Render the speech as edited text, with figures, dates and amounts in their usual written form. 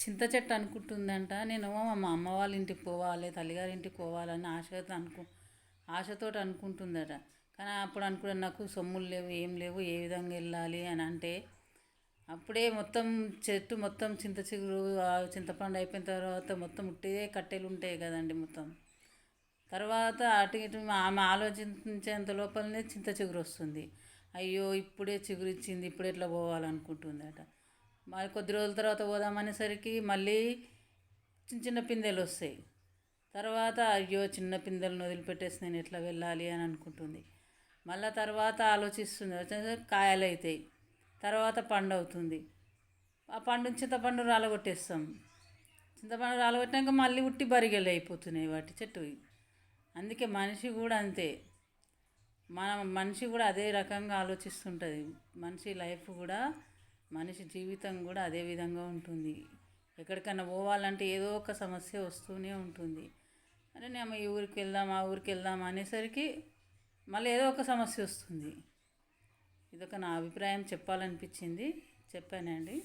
చింత చెట్టు అనుకుంటుందంట నేను మా అమ్మ వాళ్ళ ఇంటికి పోవాలి, తల్లిగారింటికి పోవాలని ఆశతోటి అనుకుంటుందట. కానీ అప్పుడు అనుకున్నాను, నాకు సొమ్ములు లేవు, ఏం లేవు, ఏ విధంగా వెళ్ళాలి అని అంటే అప్పుడే మొత్తం చెట్టు మొత్తం చింత చిగురు చింతపండు అయిపోయిన తర్వాత మొత్తం ఉట్టిదే కట్టెలు ఉంటాయి కదండి. మొత్తం తర్వాత అటు ఇటు ఆమె ఆలోచించేంత లోపలనే చింత చిగురు వస్తుంది. అయ్యో ఇప్పుడే చిగురు ఇచ్చింది, ఇప్పుడు ఎట్లా పోవాలనుకుంటుందట. మరి కొద్ది రోజుల తర్వాత పోదామనేసరికి మళ్ళీ చిన్న చిన్న పిందెలు వస్తాయి. తర్వాత అయ్యో చిన్న పిందెలను వదిలిపెట్టేసి నేను ఎట్లా వెళ్ళాలి అని అనుకుంటుంది. మళ్ళీ తర్వాత ఆలోచిస్తుంది, కాయలు అవుతాయి, తర్వాత పండు అవుతుంది. ఆ చింతపండు రాలగొట్టేస్తాం. చింతపండు రాలగొట్టాక మళ్ళీ ఉట్టి బరిగెలు అయిపోతున్నాయి వాటి చెట్టు. అందుకే మనిషి కూడా అంతే, మనిషి కూడా అదే రకంగా ఆలోచిస్తుంటుంది. మనిషి లైఫ్ కూడా, మనిషి జీవితం కూడా అదే విధంగా ఉంటుంది. ఎక్కడికైనా పోవాలంటే ఏదో ఒక సమస్య వస్తూనే ఉంటుంది. అరే నేను ఈ ఊరికి వెళ్దాం, ఆ ఊరికి వెళ్దాం అనేసరికి మళ్ళీ ఏదో ఒక సమస్య వస్తుంది. ఇదొక నా అభిప్రాయం చెప్పాలనిపించింది, చెప్పానండి.